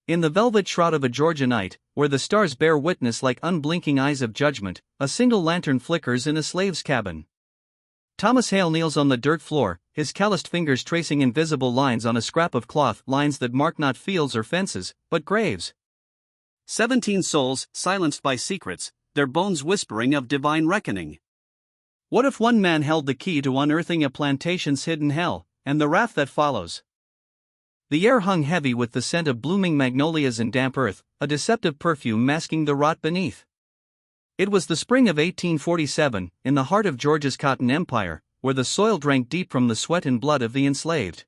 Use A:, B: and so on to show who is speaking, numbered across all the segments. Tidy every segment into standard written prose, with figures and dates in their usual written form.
A: In the velvet shroud of a Georgia night, where the stars bear witness like unblinking eyes of judgment, a single lantern flickers in a slave's cabin. Thomas Hale kneels on the dirt floor, his calloused fingers tracing invisible lines on a scrap of cloth, lines that mark not fields or fences, but graves.
B: 17 souls, silenced by secrets, their bones whispering of divine reckoning.
A: What if one man held the key to unearthing a plantation's hidden hell, and the wrath that follows? The air hung heavy with the scent of blooming magnolias and damp earth, a deceptive perfume masking the rot beneath. It was the spring of 1847, in the heart of Georgia's cotton empire, where the soil drank deep from the sweat and blood of the enslaved.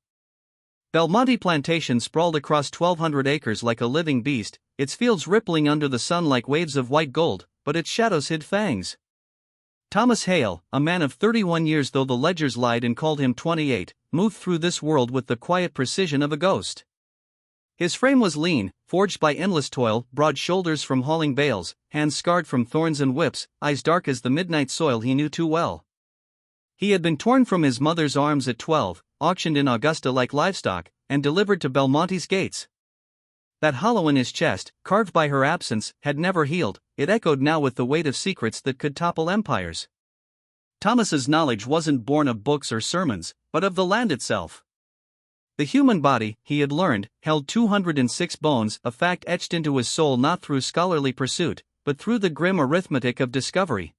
A: Belmonte Plantation sprawled across 1,200 acres like a living beast, its fields rippling under the sun like waves of white gold, but its shadows hid fangs. Thomas Hale, a man of 31 years though the ledgers lied and called him 28, moved through this world with the quiet precision of a ghost. His frame was lean, forged by endless toil, broad shoulders from hauling bales, hands scarred from thorns and whips, eyes dark as the midnight soil he knew too well. He had been torn from his mother's arms at 12, auctioned in Augusta like livestock, and delivered to Belmonte's gates. That hollow in his chest, carved by her absence, had never healed, it echoed now with the weight of secrets that could topple empires. Thomas's knowledge wasn't born of books or sermons, but of the land itself. The human body, he had learned, held 206 bones, a fact etched into his soul not through scholarly pursuit, but through the grim arithmetic of discovery.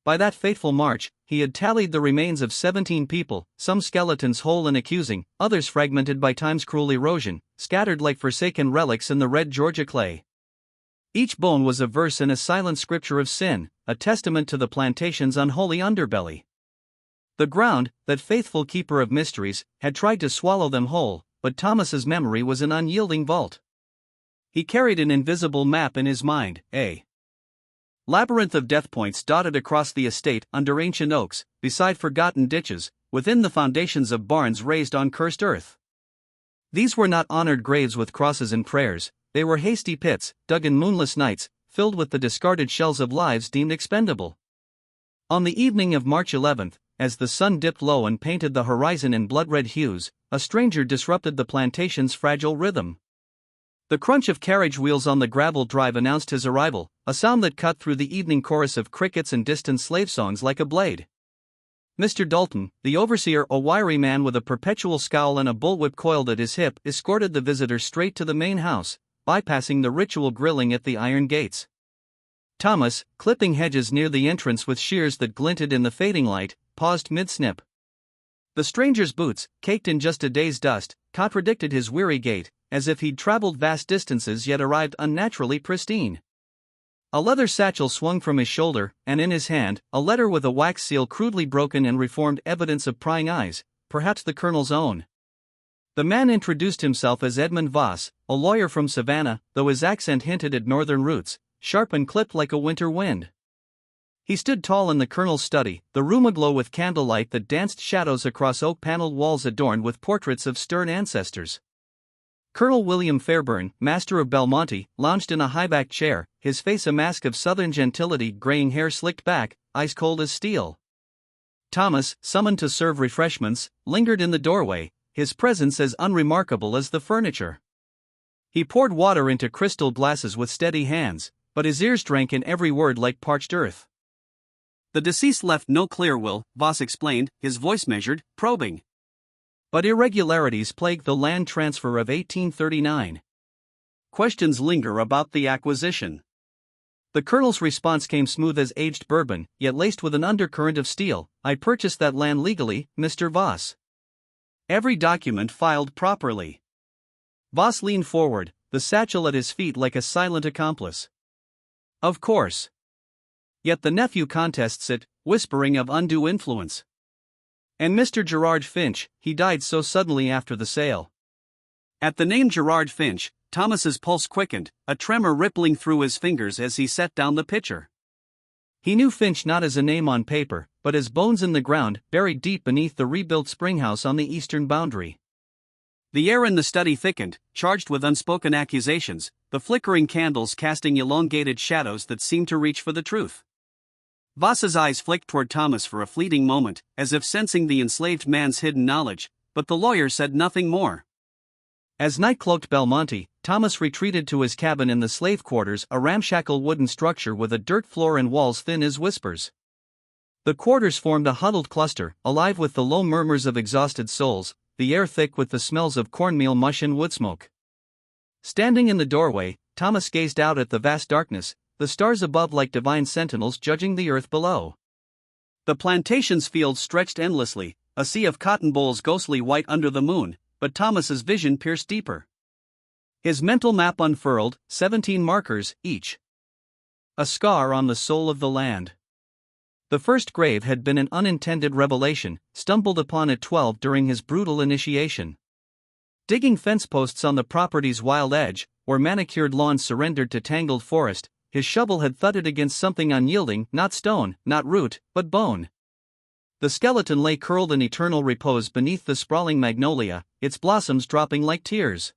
A: By that fateful march, he had tallied the remains of 17 people, some skeletons whole and accusing, others fragmented by time's cruel erosion, scattered like forsaken relics in the red Georgia clay. Each bone was a verse in a silent scripture of sin, a testament to the plantation's unholy underbelly. The ground, that faithful keeper of mysteries, had tried to swallow them whole, but Thomas's memory was an unyielding vault. He carried an invisible map in his mind, a labyrinth of death points dotted across the estate under ancient oaks, beside forgotten ditches, within the foundations of barns raised on cursed earth. These were not honored graves with crosses and prayers, they were hasty pits, dug in moonless nights, filled with the discarded shells of lives deemed expendable. On the evening of March 11th, as the sun dipped low and painted the horizon in blood-red hues, a stranger disrupted the plantation's fragile rhythm. The crunch of carriage wheels on the gravel drive announced his arrival, a sound that cut through the evening chorus of crickets and distant slave songs like a blade. Mr. Dalton, the overseer, a wiry man with a perpetual scowl and a bullwhip coiled at his hip, escorted the visitor straight to the main house, bypassing the ritual grilling at the iron gates. Thomas, clipping hedges near the entrance with shears that glinted in the fading light, paused mid-snip. The stranger's boots, caked in just a day's dust, contradicted his weary gait, as if he'd traveled vast distances yet arrived unnaturally pristine. A leather satchel swung from his shoulder, and in his hand, a letter with a wax seal crudely broken and reformed evidence of prying eyes, perhaps the colonel's own. The man introduced himself as Edmund Voss, a lawyer from Savannah, though his accent hinted at northern roots, sharp and clipped like a winter wind. He stood tall in the colonel's study, the room aglow with candlelight that danced shadows across oak-paneled walls adorned with portraits of stern ancestors. Colonel William Fairburn, master of Belmonte, lounged in a high-backed chair, his face a mask of southern gentility, graying hair slicked back, ice cold as steel. Thomas, summoned to serve refreshments, lingered in the doorway, his presence as unremarkable as the furniture. He poured water into crystal glasses with steady hands, but his ears drank in every word like parched earth.
B: The deceased left no clear will, Voss explained, his voice measured, probing.
A: But irregularities plagued the land transfer of 1839.
B: Questions linger about the acquisition.
A: The colonel's response came smooth as aged bourbon, yet laced with an undercurrent of steel. I purchased that land legally, Mr. Voss.
B: Every document filed properly.
A: Voss leaned forward, the satchel at his feet like a silent accomplice. Of course. Yet the nephew contests it, whispering of undue influence. And Mr. Gerard Finch, he died so suddenly after the sale.
B: At the name Gerard Finch, Thomas's pulse quickened, a tremor rippling through his fingers as he set down the pitcher.
A: He knew Finch not as a name on paper, but as bones in the ground, buried deep beneath the rebuilt springhouse on the eastern boundary.
B: The air in the study thickened, charged with unspoken accusations, the flickering candles casting elongated shadows that seemed to reach for the truth. Voss's eyes flicked toward Thomas for a fleeting moment, as if sensing the enslaved man's hidden knowledge, but the lawyer said nothing more.
A: As night cloaked Belmonte, Thomas retreated to his cabin in the slave quarters, a ramshackle wooden structure with a dirt floor and walls thin as whispers. The quarters formed a huddled cluster, alive with the low murmurs of exhausted souls, the air thick with the smells of cornmeal mush and wood smoke. Standing in the doorway, Thomas gazed out at the vast darkness, the stars above like divine sentinels judging the earth below.
B: The plantation's fields stretched endlessly, a sea of cotton bolls ghostly white under the moon, but Thomas's vision pierced deeper. His mental map unfurled, 17 markers, each a scar on the soul of the land. The first grave had been an unintended revelation, stumbled upon at 12 during his brutal initiation. Digging fence posts on the property's wild edge, or manicured lawns surrendered to tangled forest, his shovel had thudded against something unyielding, not stone, not root, but bone. The skeleton lay curled in eternal repose beneath the sprawling magnolia, its blossoms dropping like tears.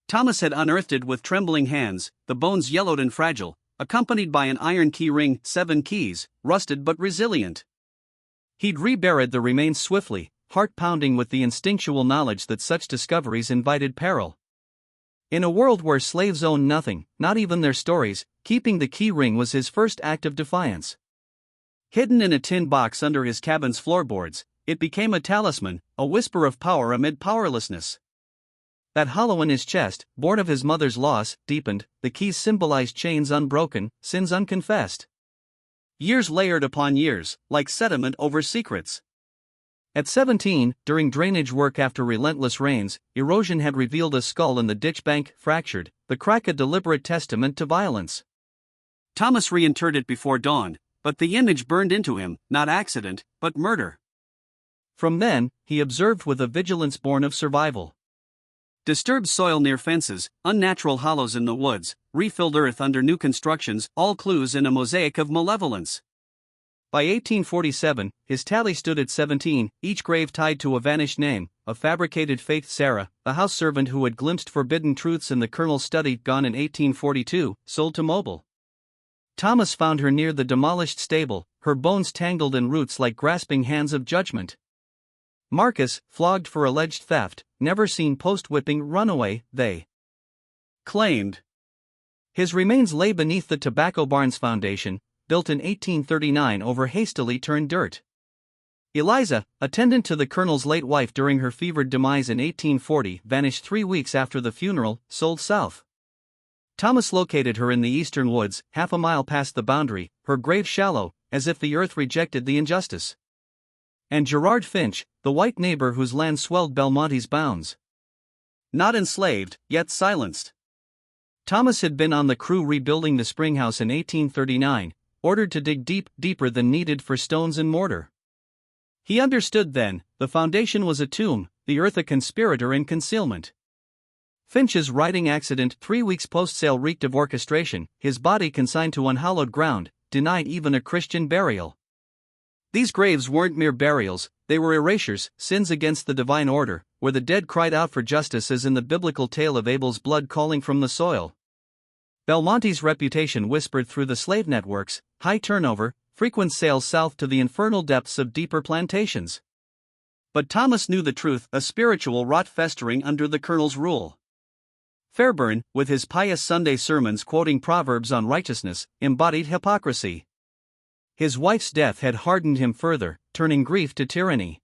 B: Thomas had unearthed it with trembling hands, the bones yellowed and fragile, accompanied by an iron key ring, 7 keys, rusted but resilient. He'd reburied the remains swiftly, heart pounding with the instinctual knowledge that such discoveries invited peril. In a world where slaves owned nothing, not even their stories, keeping the key ring was his first act of defiance. Hidden in a tin box under his cabin's floorboards, it became a talisman, a whisper of power amid powerlessness. That hollow in his chest, born of his mother's loss, deepened, the keys symbolized chains unbroken, sins unconfessed. Years layered upon years, like sediment over secrets. At 17, during drainage work after relentless rains, erosion had revealed a skull in the ditch bank, fractured, the crack a deliberate testament to violence. Thomas reinterred it before dawn, but the image burned into him, not accident, but murder.
A: From then, he observed with a vigilance born of survival.
B: Disturbed soil near fences, unnatural hollows in the woods, refilled earth under new constructions, all clues in a mosaic of malevolence.
A: By 1847, his tally stood at 17, each grave tied to a vanished name, a fabricated faith. Sarah, the house servant who had glimpsed forbidden truths in the Colonel's study, gone in 1842, sold to Mobile. Thomas found her near the demolished stable, her bones tangled in roots like grasping hands of judgment. Marcus, flogged for alleged theft, never seen post-whipping runaway, they
B: claimed.
A: His remains lay beneath the Tobacco Barns Foundation, built in 1839 over hastily turned dirt. Eliza, attendant to the Colonel's late wife during her fevered demise in 1840, vanished 3 weeks after the funeral, sold south. Thomas located her in the eastern woods, half a mile past the boundary, her grave shallow, as if the earth rejected the injustice. And Gerard Finch, the white neighbor whose land swelled Belmonte's bounds.
B: Not enslaved, yet silenced.
A: Thomas had been on the crew rebuilding the springhouse in 1839, ordered to dig deeper than needed for stones and mortar. He understood then, the foundation was a tomb, the earth a conspirator in concealment. Finch's riding accident 3 weeks post-sale reeked of orchestration, his body consigned to unhallowed ground, denied even a Christian burial. These graves weren't mere burials, they were erasures, sins against the divine order, where the dead cried out for justice as in the biblical tale of Abel's blood calling from the soil. Belmonte's reputation whispered through the slave networks, high turnover, frequent sales south to the infernal depths of deeper plantations. But Thomas knew the truth, a spiritual rot festering under the Colonel's rule. Fairburn, with his pious Sunday sermons quoting Proverbs on righteousness, embodied hypocrisy. His wife's death had hardened him further, turning grief to tyranny.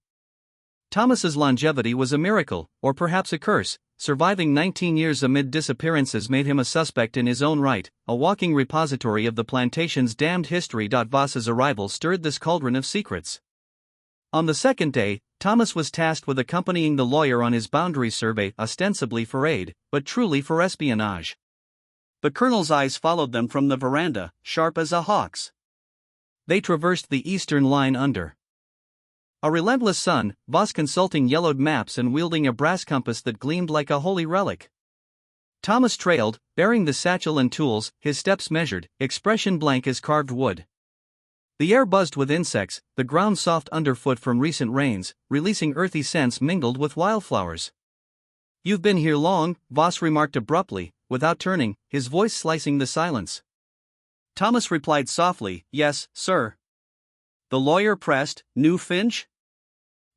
A: Thomas's longevity was a miracle, or perhaps a curse. Surviving 19 years amid disappearances made him a suspect in his own right, a walking repository of the plantation's damned history. Voss's arrival stirred this cauldron of secrets. On the second day, Thomas was tasked with accompanying the lawyer on his boundary survey, ostensibly for aid, but truly for espionage. The Colonel's eyes followed them from the veranda, sharp as a hawk's. They traversed the eastern line under a relentless sun, Voss consulting yellowed maps and wielding a brass compass that gleamed like a holy relic. Thomas trailed, bearing the satchel and tools, his steps measured, expression blank as carved wood. The air buzzed with insects, the ground soft underfoot from recent rains, releasing earthy scents mingled with wildflowers. "You've been here long," Voss remarked abruptly, without turning, his voice slicing the silence. Thomas replied softly, "Yes, sir." The lawyer pressed, "Knew Finch?"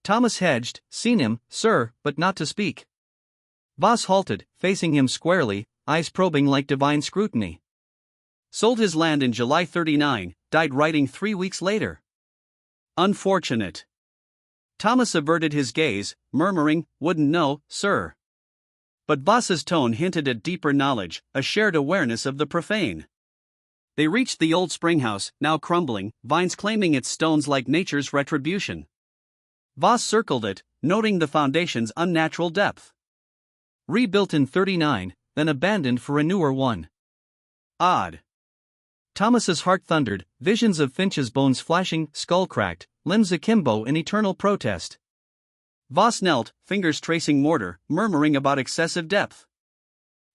A: Thomas hedged, "Seen him, sir, but not to speak." Voss halted, facing him squarely, eyes probing like divine scrutiny.
B: Sold his land in July 39, died writing 3 weeks later. Unfortunate. Thomas averted his gaze, murmuring, "Wouldn't know, sir." But Voss's tone hinted at deeper knowledge, a shared awareness of the profane. They reached the old springhouse, now crumbling, vines claiming its stones like nature's retribution. Voss circled it, noting the foundation's unnatural depth.
A: Rebuilt in 39, then abandoned for a newer one.
B: Odd.
A: Thomas's heart thundered, visions of Finch's bones flashing, skull cracked, limbs akimbo in eternal protest.
B: Voss knelt, fingers tracing mortar, murmuring about excessive depth.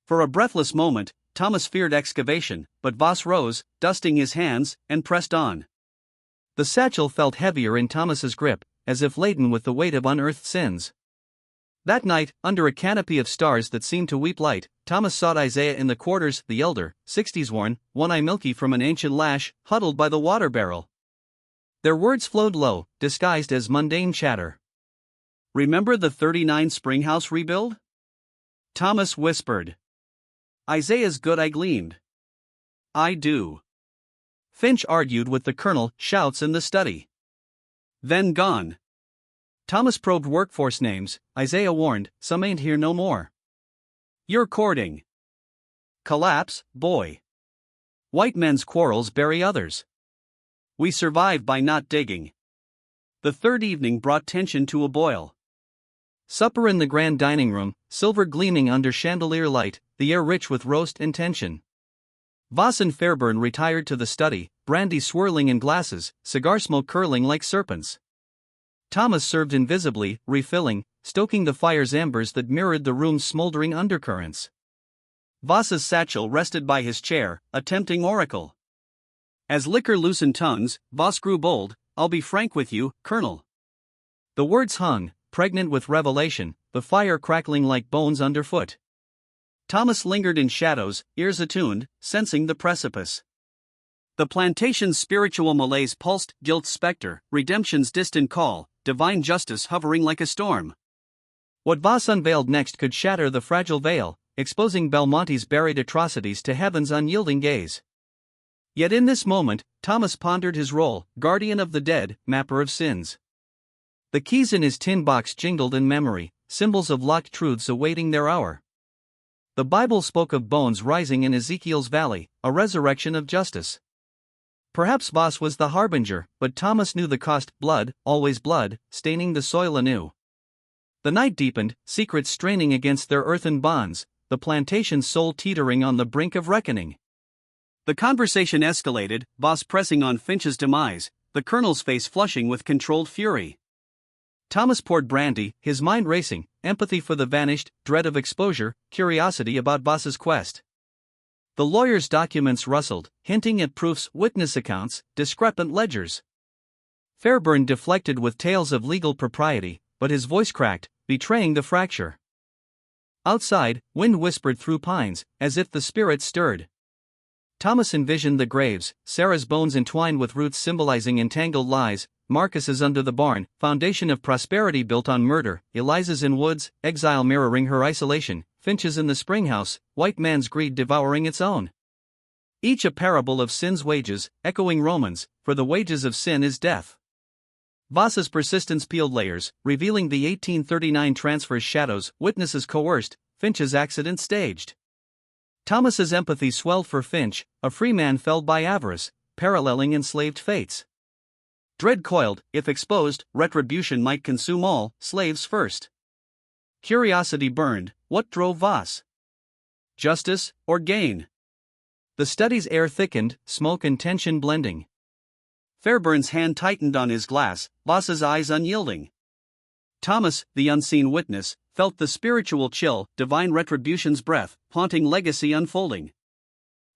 B: For a breathless moment, Thomas feared excavation, but Voss rose, dusting his hands, and pressed on.
A: The satchel felt heavier in Thomas's grip, as if laden with the weight of unearthed sins. That night, under a canopy of stars that seemed to weep light, Thomas sought Isaiah in the quarters, the elder, 60s worn, one eye milky from an ancient lash, huddled by the water barrel. Their words flowed low, disguised as mundane chatter.
B: "Remember the 39 springhouse rebuild?" Thomas whispered. "Isaiah's good," I gleamed. "I do."
A: Finch argued with the colonel, shouts in the study.
B: Then gone.
A: Thomas probed workforce names, Isaiah warned, "Some ain't here no more."
B: "You're courting. Collapse, boy. White men's quarrels bury others. We survive by not digging." The third evening brought tension to a boil.
A: Supper in the grand dining room, silver gleaming under chandelier light, the air rich with roast and tension. Voss and Fairburn retired to the study, brandy swirling in glasses, cigar smoke curling like serpents. Thomas served invisibly, refilling, stoking the fire's embers that mirrored the room's smoldering undercurrents.
B: Voss's satchel rested by his chair, a tempting oracle. As liquor loosened tongues, Voss grew bold. "I'll be frank with you, Colonel."
A: The words hung, pregnant with revelation, the fire crackling like bones underfoot.
B: Thomas lingered in shadows, ears attuned, sensing the precipice. The plantation's spiritual malaise pulsed, guilt's specter, redemption's distant call, divine justice hovering like a storm.
A: What Voss unveiled next could shatter the fragile veil, exposing Belmonte's buried atrocities to heaven's unyielding gaze. Yet in this moment, Thomas pondered his role, guardian of the dead, mapper of sins. The keys in his tin box jingled in memory, symbols of locked truths awaiting their hour. The Bible spoke of bones rising in Ezekiel's valley, a resurrection of justice. Perhaps Voss was the harbinger, but Thomas knew the cost: blood, always blood, staining the soil anew. The night deepened, secrets straining against their earthen bonds, the plantation's soul teetering on the brink of reckoning.
B: The conversation escalated, Voss pressing on Finch's demise, the colonel's face flushing with controlled fury.
A: Thomas poured brandy, his mind racing, empathy for the vanished, dread of exposure, curiosity about Voss's quest. The lawyer's documents rustled, hinting at proofs, witness accounts, discrepant ledgers. Fairburn deflected with tales of legal propriety, but his voice cracked, betraying the fracture. Outside, wind whispered through pines, as if the spirits stirred. Thomas envisioned the graves, Sarah's bones entwined with roots symbolizing entangled lies, Marcus's under the barn, foundation of prosperity built on murder, Eliza's in woods, exile mirroring her isolation, Finch's in the springhouse, white man's greed devouring its own. Each a parable of sin's wages, echoing Romans, for the wages of sin is death. Voss's persistence peeled layers, revealing the 1839 transfer's shadows, witnesses coerced, Finch's accident staged. Thomas's empathy swelled for Finch, a free man felled by avarice, paralleling enslaved fates. Dread coiled, if exposed, retribution might consume all, slaves first. Curiosity burned, what drove Voss? Justice, or gain? The study's air thickened, smoke and tension blending.
B: Fairburn's hand tightened on his glass, Voss's eyes unyielding. Thomas, the unseen witness, felt the spiritual chill, divine retribution's breath, haunting legacy unfolding.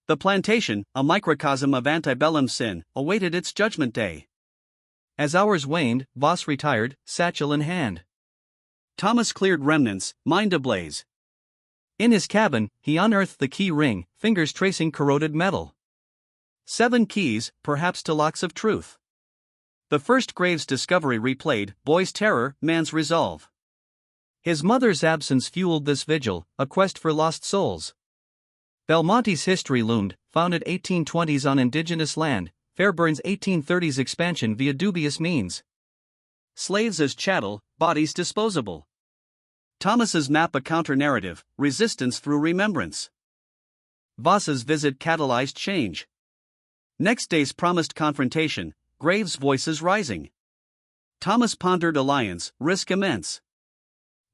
B: The plantation, a microcosm of antebellum sin, awaited its judgment day.
A: As hours waned, Voss retired, satchel in hand.
B: Thomas cleared remnants, mind ablaze.
A: In his cabin, he unearthed the key ring, fingers tracing corroded metal. 7 keys, perhaps to locks of truth. The first grave's discovery replayed, boy's terror, man's resolve. His mother's absence fueled this vigil, a quest for lost souls. Belmonte's history loomed, founded 1820s on indigenous land, Fairbairn's 1830s expansion via dubious means.
B: Slaves as chattel, bodies disposable. Thomas's map a counter-narrative, resistance through remembrance. Voss's visit catalyzed change. Next day's promised confrontation, Graves' voices rising. Thomas pondered alliance, risk immense.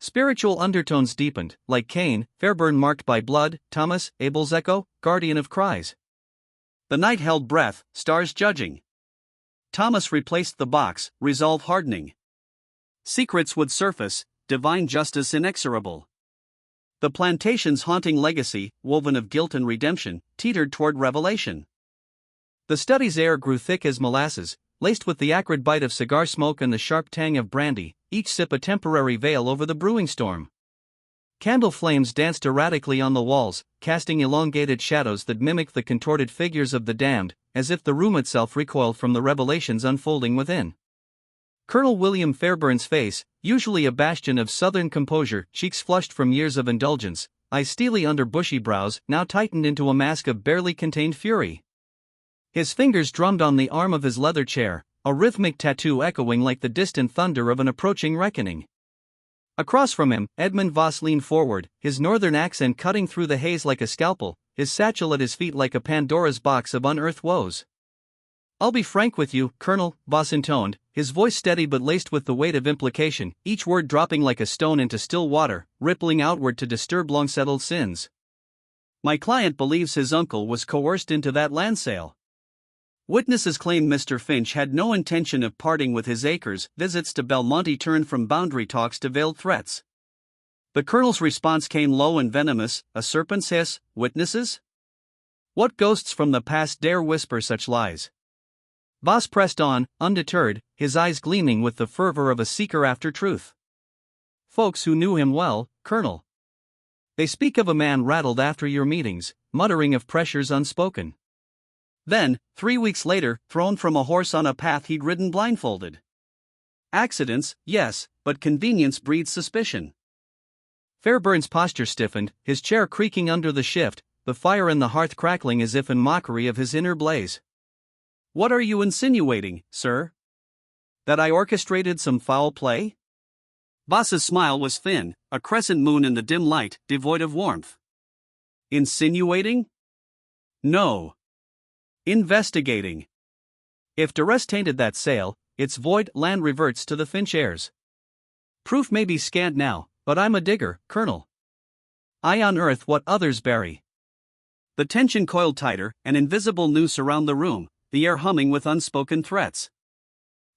A: Spiritual undertones deepened, like Cain, Fairbairn marked by blood, Thomas, Abel's echo, guardian of cries.
B: The night held breath, stars judging. Thomas replaced the box, resolve hardening. Secrets would surface, divine justice inexorable. The plantation's haunting legacy, woven of guilt and redemption, teetered toward revelation.
A: The study's air grew thick as molasses, laced with the acrid bite of cigar smoke and the sharp tang of brandy, each sip a temporary veil over the brewing storm. Candle flames danced erratically on the walls, casting elongated shadows that mimicked the contorted figures of the damned, as if the room itself recoiled from the revelations unfolding within. Colonel William Fairbairn's face, usually a bastion of southern composure, cheeks flushed from years of indulgence, eyes steely under bushy brows, now tightened into a mask of barely contained fury. His fingers drummed on the arm of his leather chair, a rhythmic tattoo echoing like the distant thunder of an approaching reckoning. Across from him, Edmund Voss leaned forward, his northern accent cutting through the haze like a scalpel, his satchel at his feet like a Pandora's box of unearthed woes. "I'll be frank with you, Colonel," Voss intoned, his voice steady but laced with the weight of implication, each word dropping like a stone into still water, rippling outward to disturb long-settled sins. "My client believes his uncle was coerced into that land sale. Witnesses claim Mr. Finch had no intention of parting with his acres." Visits to Belmonte turned from boundary talks to veiled threats. The colonel's response came low and venomous, a serpent's hiss. "Witnesses? What ghosts from the past dare whisper such lies?" Voss pressed on, undeterred, his eyes gleaming with the fervor of a seeker after truth. "Folks who knew him well, Colonel. They speak of a man rattled after your meetings, muttering of pressures unspoken. Then, 3 weeks later, thrown from a horse on a path he'd ridden blindfolded. Accidents, yes, but convenience breeds suspicion." Fairbairn's posture stiffened, his chair creaking under the shift, the fire in the hearth crackling as if in mockery of his inner blaze. "What are you insinuating, sir? That I orchestrated some foul play?" Voss's smile was thin, a crescent moon in the dim light, devoid of warmth. "Insinuating? No. Investigating. If duress tainted that sale, its void land reverts to the Finch heirs. Proof may be scant now, but I'm a digger, Colonel. I unearth what others bury." The tension coiled tighter, an invisible noose around the room, the air humming with unspoken threats.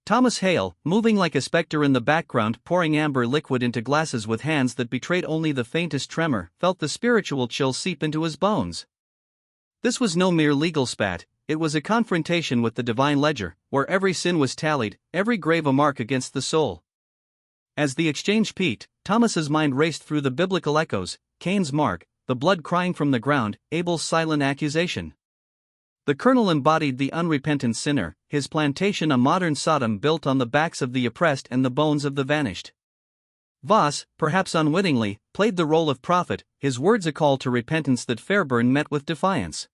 A: Thomas Hale, moving like a specter in the background, pouring amber liquid into glasses with hands that betrayed only the faintest tremor, felt the spiritual chill seep into his bones. This was no mere legal spat, it was a confrontation with the divine ledger, where every sin was tallied, every grave a mark against the soul. As the exchange peaked, Thomas's mind raced through the biblical echoes, Cain's mark, the blood crying from the ground, Abel's silent accusation. The colonel embodied the unrepentant sinner, his plantation a modern Sodom built on the backs of the oppressed and the bones of the vanished. Voss, perhaps unwittingly, played the role of prophet, his words a call to repentance that Fairbairn met with defiance.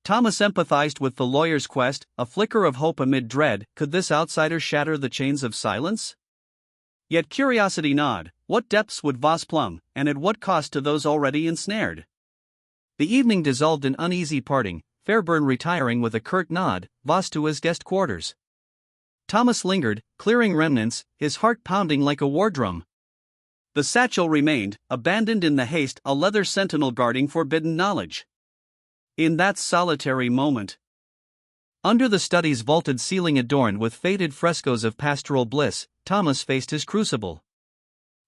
A: Thomas empathized with the lawyer's quest, a flicker of hope amid dread. Could this outsider shatter the chains of silence? Yet curiosity gnawed. What depths would Voss plumb, and at what cost to those already ensnared? The evening dissolved in uneasy parting, Fairbairn retiring with a curt nod, Voss to his guest quarters. Thomas lingered, clearing remnants, his heart pounding like a war drum. The satchel remained, abandoned in the haste, a leather sentinel guarding forbidden knowledge. In that solitary moment, under the study's vaulted ceiling adorned with faded frescoes of pastoral bliss, Thomas faced his crucible.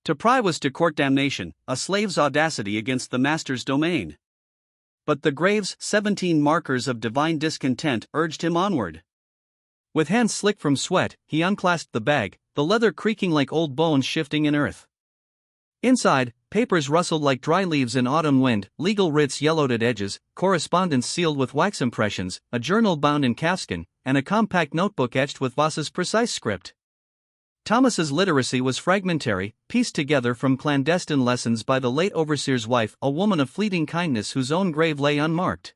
A: To pry was to court damnation, a slave's audacity against the master's domain. But the grave's 17 markers of divine discontent urged him onward. With hands slick from sweat, he unclasped the bag, the leather creaking like old bones shifting in earth. Inside, papers rustled like dry leaves in autumn wind, legal writs yellowed at edges, correspondence sealed with wax impressions, a journal bound in calfskin, and a compact notebook etched with Voss's precise script. Thomas's literacy was fragmentary, pieced together from clandestine lessons by the late overseer's wife, a woman of fleeting kindness whose own grave lay unmarked.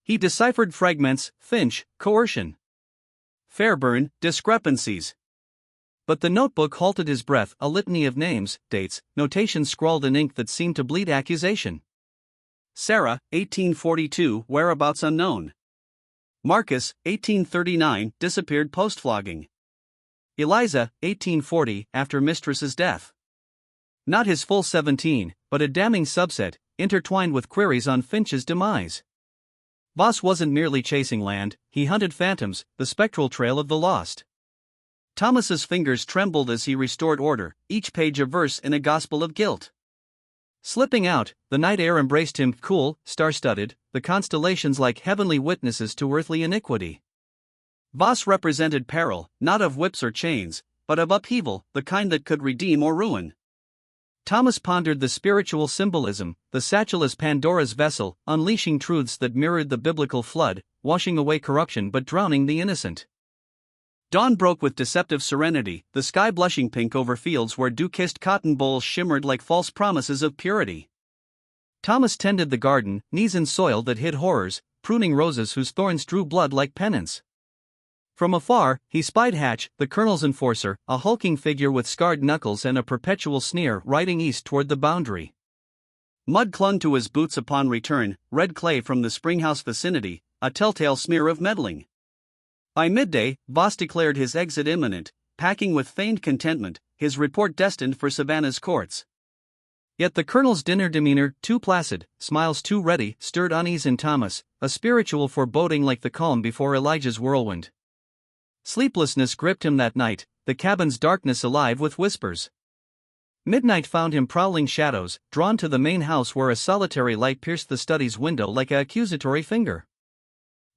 A: He deciphered fragments: Finch, coercion; Fairburn, discrepancies. But the notebook halted his breath, a litany of names, dates, notations scrawled in ink that seemed to bleed accusation.
B: Sarah, 1842, whereabouts unknown. Marcus, 1839, disappeared post-flogging.
A: Eliza, 1840, after mistress's death. Not his full 17, but a damning subset, intertwined with queries on Finch's demise. Voss wasn't merely chasing land, he hunted phantoms, the spectral trail of the lost. Thomas's fingers trembled as he restored order, each page a verse in a gospel of guilt. Slipping out, the night air embraced him, cool, star-studded, the constellations like heavenly witnesses to earthly iniquity. Voss represented peril, not of whips or chains, but of upheaval, the kind that could redeem or ruin. Thomas pondered the spiritual symbolism, the satchel as Pandora's vessel, unleashing truths that mirrored the biblical flood, washing away corruption but drowning the innocent. Dawn broke with deceptive serenity, the sky blushing pink over fields where dew-kissed cotton bolls shimmered like false promises of purity. Thomas tended the garden, knees in soil that hid horrors, pruning roses whose thorns drew blood like penance. From afar, he spied Hatch, the colonel's enforcer, a hulking figure with scarred knuckles and a perpetual sneer, riding east toward the boundary. Mud clung to his boots upon return, red clay from the Springhouse vicinity, a telltale smear of meddling. By midday, Voss declared his exit imminent, packing with feigned contentment, his report destined for Savannah's courts. Yet the colonel's dinner demeanor, too placid, smiles too ready, stirred unease in Thomas, a spiritual foreboding like the calm before Elijah's whirlwind. Sleeplessness gripped him that night, the cabin's darkness alive with whispers. Midnight found him prowling shadows, drawn to the main house where a solitary light pierced the study's window like an accusatory finger.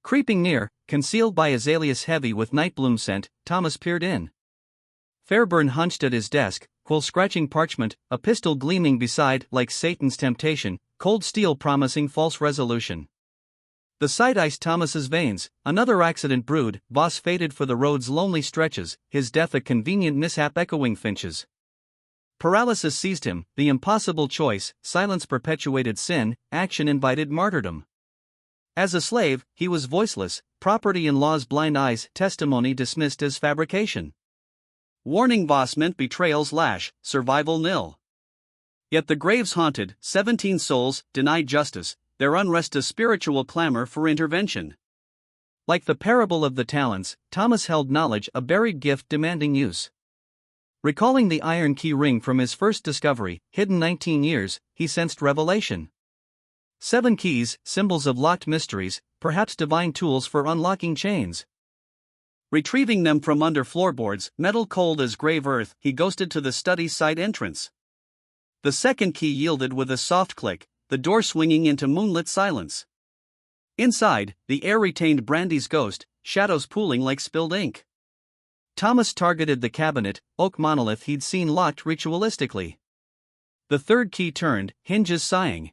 A: Creeping near, concealed by azaleas heavy with nightbloom scent, Thomas peered in. Fairburn hunched at his desk, quill scratching parchment, a pistol gleaming beside, like Satan's temptation, cold steel promising false resolution. The sight iced Thomas's veins. Another accident brewed. Voss fated for the road's lonely stretches, his death a convenient mishap echoing Finch's. Paralysis seized him, the impossible choice, silence perpetuated sin, action invited martyrdom. As a slave, he was voiceless, property in law's blind eyes, testimony dismissed as fabrication. Warning Voss meant betrayal's lash, survival nil. Yet the graves haunted, 17 souls, denied justice, their unrest a spiritual clamor for intervention. Like the parable of the talents, Thomas held knowledge, a buried gift demanding use. Recalling the iron key ring from his first discovery, hidden 19 years, he sensed revelation. 7 keys, symbols of locked mysteries, perhaps divine tools for unlocking chains. Retrieving them from under floorboards, metal cold as grave earth, he ghosted to the study's side entrance. The second key yielded with a soft click, the door swinging into moonlit silence. Inside, the air retained Brandy's ghost, shadows pooling like spilled ink. Thomas targeted the cabinet, oak monolith he'd seen locked ritualistically. The third key turned, hinges sighing.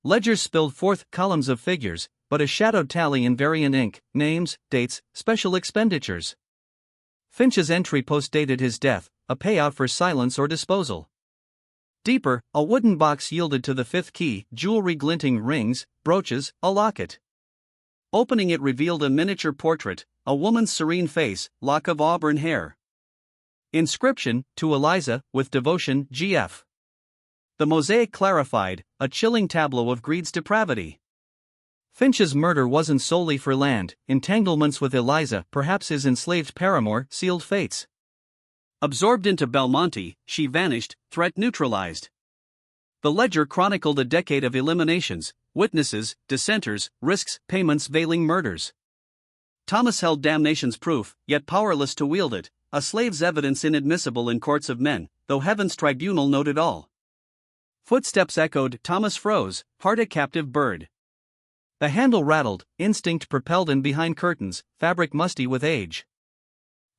A: Ledgers spilled forth, columns of figures, but a shadowed tally in variant ink, names, dates, special expenditures. Finch's entry postdated his death, a payout for silence or disposal. Deeper, a wooden box yielded to the 5th key, jewelry glinting, rings, brooches, a locket. Opening it revealed a miniature portrait, a woman's serene face, lock of auburn hair. Inscription, to Eliza, with devotion, G.F. The mosaic clarified, a chilling tableau of greed's depravity. Finch's murder wasn't solely for land, entanglements with Eliza, perhaps his enslaved paramour, sealed fates. Absorbed into Belmonte, she vanished, threat neutralized. The ledger chronicled a decade of eliminations, witnesses, dissenters, risks, payments veiling murders. Thomas held damnation's proof, yet powerless to wield it, a slave's evidence inadmissible in courts of men, though heaven's tribunal noted all. Footsteps echoed, Thomas froze, heart a captive bird. The handle rattled, instinct propelled him behind curtains, fabric musty with age.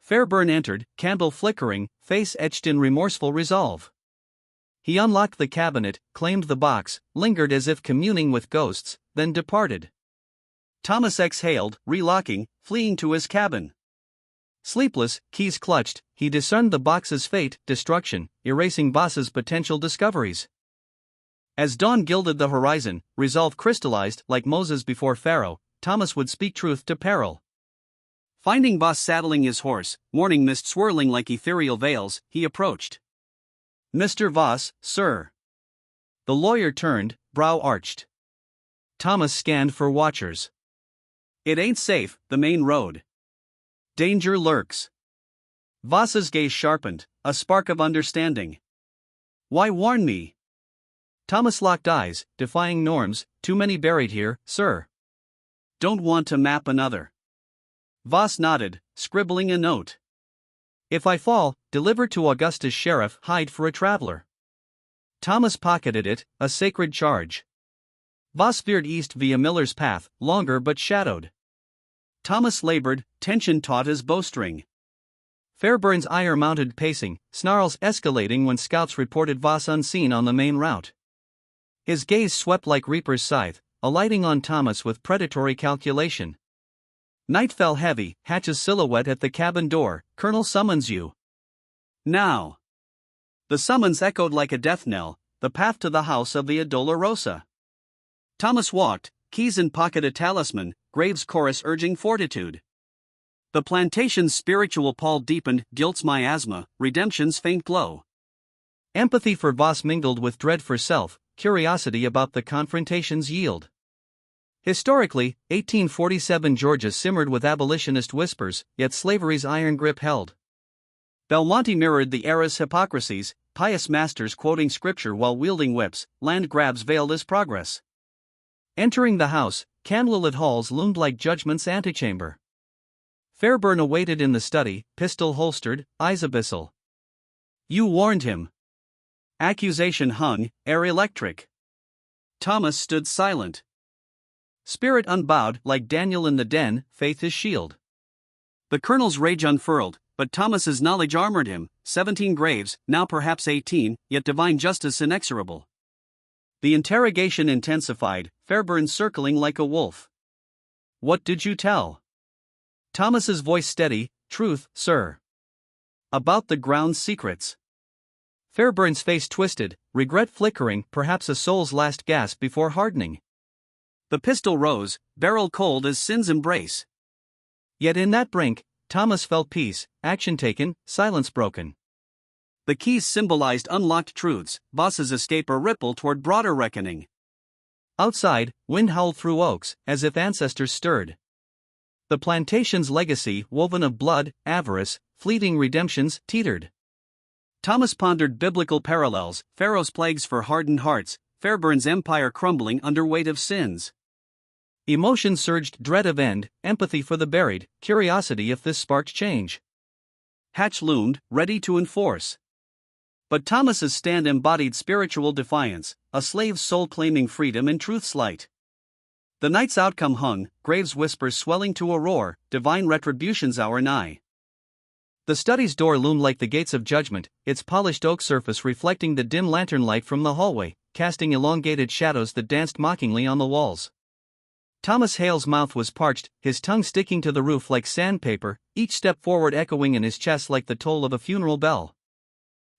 A: Fairburn entered, candle flickering, face etched in remorseful resolve. He unlocked the cabinet, claimed the box, lingered as if communing with ghosts, then departed. Thomas exhaled, relocking, fleeing to his cabin. Sleepless, keys clutched, he discerned the box's fate, destruction, erasing Voss's potential discoveries. As dawn gilded the horizon, resolve crystallized, like Moses before Pharaoh, Thomas would speak truth to peril.
B: Finding Voss saddling his horse, morning mist swirling like ethereal veils, he approached.
A: "Mr. Voss, sir." The lawyer turned, brow arched. Thomas scanned for watchers.
B: "It ain't safe, the main road.
A: Danger lurks."
B: Voss's gaze sharpened, a spark of understanding.
A: "Why warn me?" Thomas locked eyes, defying norms. "Too many buried here, sir."
B: "Don't want to map another." Voss nodded, scribbling a note.
A: "If I fall, deliver to Augustus Sheriff Hyde for a traveler." Thomas pocketed it, a sacred charge. Voss veered east via Miller's Path, longer but shadowed.
B: Thomas labored, tension taut as bowstring.
A: Fairbairn's ire-mounted pacing, snarls escalating when scouts reported Voss unseen on the main route. His gaze swept like reaper's scythe, alighting on Thomas with predatory calculation. Night fell heavy, Hatch's silhouette at the cabin door. "Colonel summons you."
B: "Now." The summons echoed like a death knell, the path to the house of the Dolorosa. Thomas walked, keys in pocket a talisman, Graves' chorus urging fortitude. The plantation's spiritual pall deepened, guilt's miasma, redemption's faint glow.
A: Empathy for Voss mingled with dread for self, curiosity about the confrontation's yield. Historically, 1847 Georgia simmered with abolitionist whispers, yet slavery's iron grip held.
B: Belmonte mirrored the era's hypocrisies, pious masters quoting scripture while wielding whips, land grabs veiled as progress.
A: Entering the house, candlelit halls loomed like judgment's antechamber. Fairbairn awaited in the study, pistol holstered, eyes abyssal.
B: "You warned him." Accusation hung, air electric. Thomas stood silent.
A: Spirit unbowed, like Daniel in the den, faith his shield.
B: The colonel's rage unfurled, but Thomas's knowledge armored him. 17 graves, now perhaps 18, yet divine justice inexorable. The interrogation intensified, Fairbairn circling like a wolf.
A: "What did you tell?" Thomas's voice steady. "Truth, sir."
B: "About the ground's secrets."
A: Fairbairn's face twisted, regret flickering, perhaps a soul's last gasp before hardening.
B: The pistol rose, barrel cold as sin's embrace.
A: Yet in that brink, Thomas felt peace, action taken, silence broken.
B: The keys symbolized unlocked truths, Voss's escape a ripple toward broader reckoning.
A: Outside, wind howled through oaks, as if ancestors stirred. The plantation's legacy, woven of blood, avarice, fleeting redemptions, teetered.
B: Thomas pondered biblical parallels, Pharaoh's plagues for hardened hearts, Fairbairn's empire crumbling under weight of sins.
A: Emotion surged, dread of end, empathy for the buried, curiosity if this sparked change.
B: Hatch loomed, ready to enforce. But Thomas's stand embodied spiritual defiance, a slave's soul claiming freedom in truth's light. The night's outcome hung, Graves' whispers swelling to a roar, divine retribution's hour nigh.
A: The study's door loomed like the gates of judgment, its polished oak surface reflecting the dim lantern light from the hallway, casting elongated shadows that danced mockingly on the walls. Thomas Hale's mouth was parched, his tongue sticking to the roof like sandpaper, each step forward echoing in his chest like the toll of a funeral bell.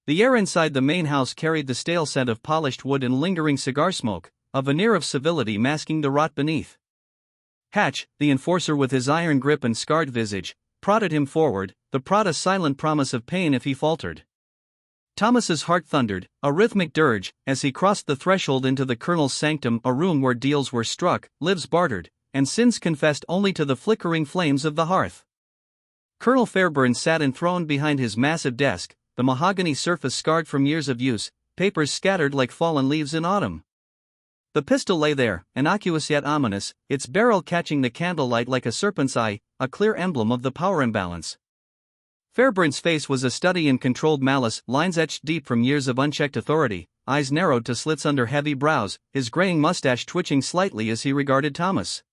A: The air inside the main house carried the stale scent of polished wood and lingering cigar smoke, a veneer of civility masking the rot beneath. Hatch, the enforcer with his iron grip and scarred visage, prodded him forward, the prod a silent promise of pain if he faltered. Thomas's heart thundered, a rhythmic dirge, as he crossed the threshold into the colonel's sanctum, a room where deals were struck, lives bartered, and sins confessed only to the flickering flames of the hearth. Colonel Fairbairn sat enthroned behind his massive desk, the mahogany surface scarred from years of use, papers scattered like fallen leaves in autumn. The pistol lay there, innocuous yet ominous, its barrel catching the candlelight like a serpent's eye, a clear emblem of the power imbalance. Fairbairn's face was a study in controlled malice, lines etched deep from years of unchecked authority, eyes narrowed to slits under heavy brows, his graying mustache twitching slightly as he regarded Thomas.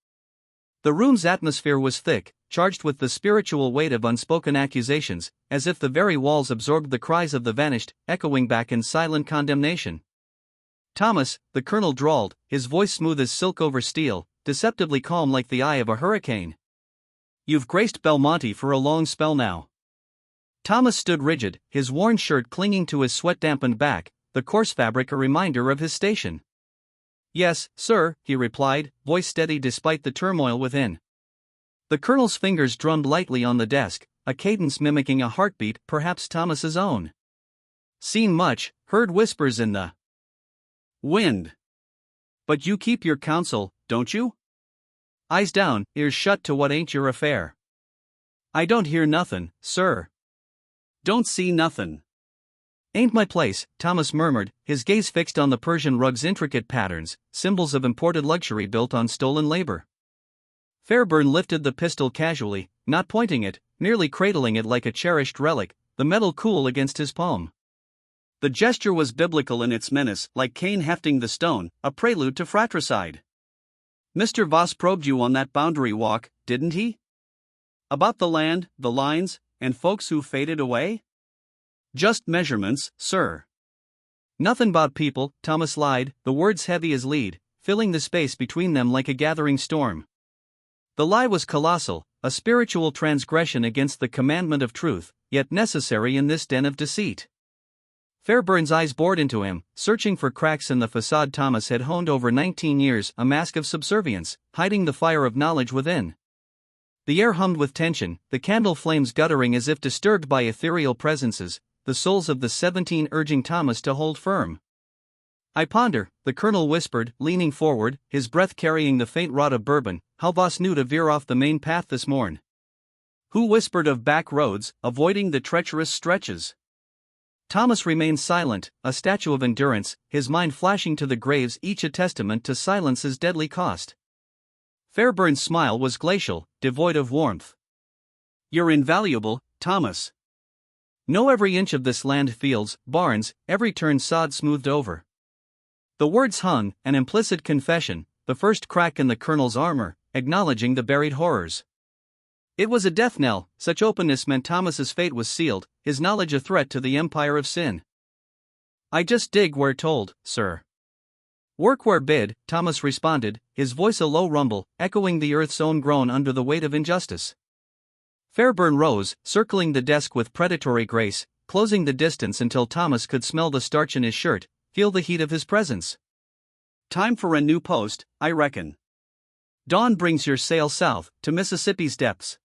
A: The room's atmosphere was thick, charged with the spiritual weight of unspoken accusations, as if the very walls absorbed the cries of the vanished, echoing back in silent condemnation. "Thomas," the colonel drawled, his voice smooth as silk over steel, deceptively calm like the eye of a hurricane. You've graced Belmonte for a long spell now. Thomas stood rigid, his worn shirt clinging to his sweat-dampened back, the coarse fabric a reminder of his station. Yes, sir, he replied, voice steady despite the turmoil within. The colonel's fingers drummed lightly on the desk, a cadence mimicking a heartbeat, perhaps Thomas's own. Seen much, heard whispers in the wind. But you keep your counsel, don't you? Eyes down, ears shut to what ain't your affair. I don't hear nothin', sir.
B: Don't see nothin'.
A: Ain't my place, Thomas murmured, his gaze fixed on the Persian rug's intricate patterns, symbols of imported luxury built on stolen labor. Fairburn lifted the pistol casually, not pointing it, merely cradling it like a cherished relic, the metal cool against his palm.
B: The gesture was biblical in its menace, like Cain hefting the stone, a prelude to fratricide. Mr. Voss probed you on that boundary walk, didn't he? About the land, the lines, and folks who faded away? Just measurements, sir.
A: Nothin' 'bout people, Thomas lied, the words heavy as lead, filling the space between them like a gathering storm. The lie was colossal, a spiritual transgression against the commandment of truth, yet necessary in this den of deceit. Fairburn's eyes bored into him, searching for cracks in the facade Thomas had honed over 19 years, a mask of subservience, hiding the fire of knowledge within. The air hummed with tension, the candle flames guttering as if disturbed by ethereal presences, the souls of the 17 urging Thomas to hold firm. I ponder, the colonel whispered, leaning forward, his breath carrying the faint rot of bourbon, how Voss knew to veer off the main path this morn. Who whispered of back roads, avoiding the treacherous stretches? Thomas remained silent, a statue of endurance, his mind flashing to the graves, each a testament to silence's deadly cost. Fairburn's smile was glacial, devoid of warmth.
B: You're invaluable, Thomas.
A: Know every inch of this land, fields, barns, every turn sod smoothed over. The words hung, an implicit confession, the first crack in the colonel's armor, acknowledging the buried horrors. It was a death knell, such openness meant Thomas's fate was sealed, his knowledge a threat to the empire of sin. I just dig where told, sir. Work where bid, Thomas responded, his voice a low rumble, echoing the earth's own groan under the weight of injustice. Fairburn rose, circling the desk with predatory grace, closing the distance until Thomas could smell the starch in his shirt, feel the heat of his presence.
B: Time for a new post, I reckon. Dawn brings your sail south, to Mississippi's depths.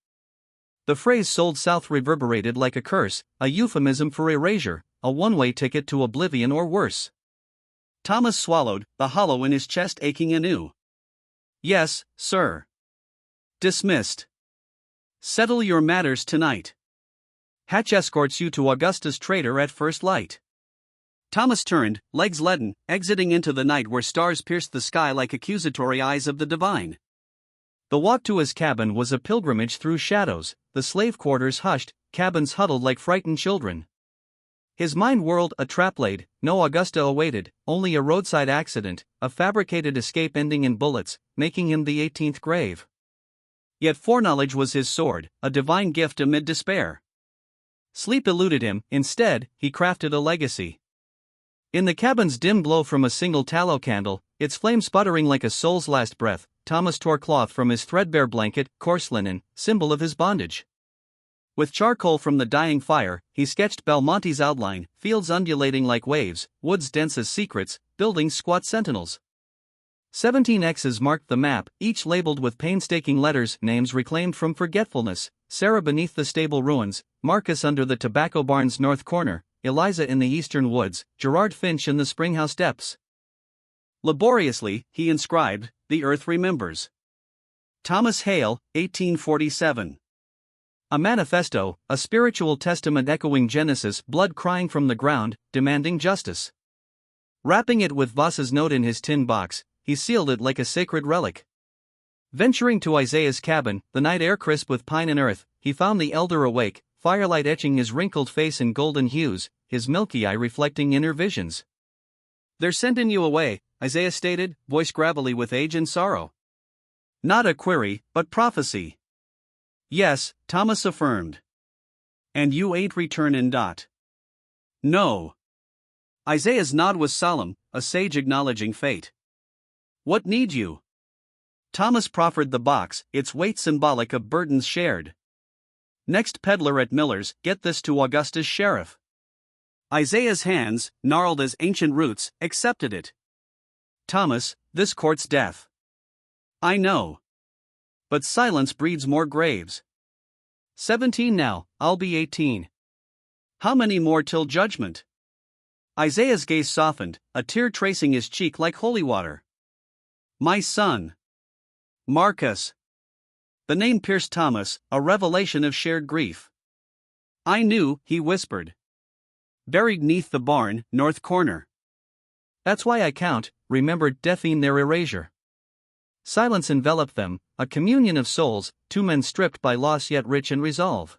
A: The phrase sold south reverberated like a curse, a euphemism for erasure, a one-way ticket to oblivion or worse.
B: Thomas swallowed, the hollow in his chest aching anew.
A: Yes, sir.
B: Dismissed. Settle your matters tonight.
A: Hatch escorts you to Augusta's trader at first light.
B: Thomas turned, legs leaden, exiting into the night where stars pierced the sky like accusatory eyes of the divine.
A: The walk to his cabin was a pilgrimage through shadows, the slave quarters hushed, cabins huddled like frightened children. His mind whirled, a trap laid, no Augusta awaited, only a roadside accident, a fabricated escape ending in bullets, making him the 18th grave. Yet foreknowledge was his sword, a divine gift amid despair. Sleep eluded him, instead, he crafted a legacy. In the cabin's dim glow from a single tallow candle, its flame sputtering like a soul's last breath, Thomas tore cloth from his threadbare blanket, coarse linen, symbol of his bondage. With charcoal from the dying fire, he sketched Belmonte's outline, fields undulating like waves, woods dense as secrets, buildings squat sentinels. 17 X's marked the map, each labeled with painstaking letters, names reclaimed from forgetfulness: Sarah beneath the stable ruins, Marcus under the tobacco barn's north corner, Eliza in the eastern woods, Gerard Finch in the springhouse depths. Laboriously, he inscribed, "The earth remembers." Thomas Hale, 1847. A manifesto, a spiritual testament echoing Genesis, blood crying from the ground, demanding justice. Wrapping it with Voss's note in his tin box, he sealed it like a sacred relic. Venturing to Isaiah's cabin, the night air crisp with pine and earth, he found the elder awake, firelight etching his wrinkled face in golden hues, his milky eye reflecting inner visions. "They're sending you away," Isaiah stated, voice gravelly with age and sorrow. Not a query, but prophecy. "Yes," Thomas affirmed. "And you ain't returnin', dot." "No." Isaiah's nod was solemn, a sage acknowledging fate. "What need you?"
B: Thomas proffered the box, its weight symbolic of burdens shared. Next peddler at Miller's, get this to Augusta's sheriff. Isaiah's hands, gnarled as ancient roots, accepted it. Thomas, this court's death. I know. But silence breeds more graves. 17 now, I'll be 18. How many more till judgment? Isaiah's gaze softened, a tear tracing his cheek like holy water. My son. Marcus. The name pierced Thomas, a revelation of shared grief. I knew, he whispered. Buried 'neath the barn, north corner.
A: That's why I count, remembered Defied their erasure. Silence enveloped them, a communion of souls, two men stripped by loss yet rich in resolve.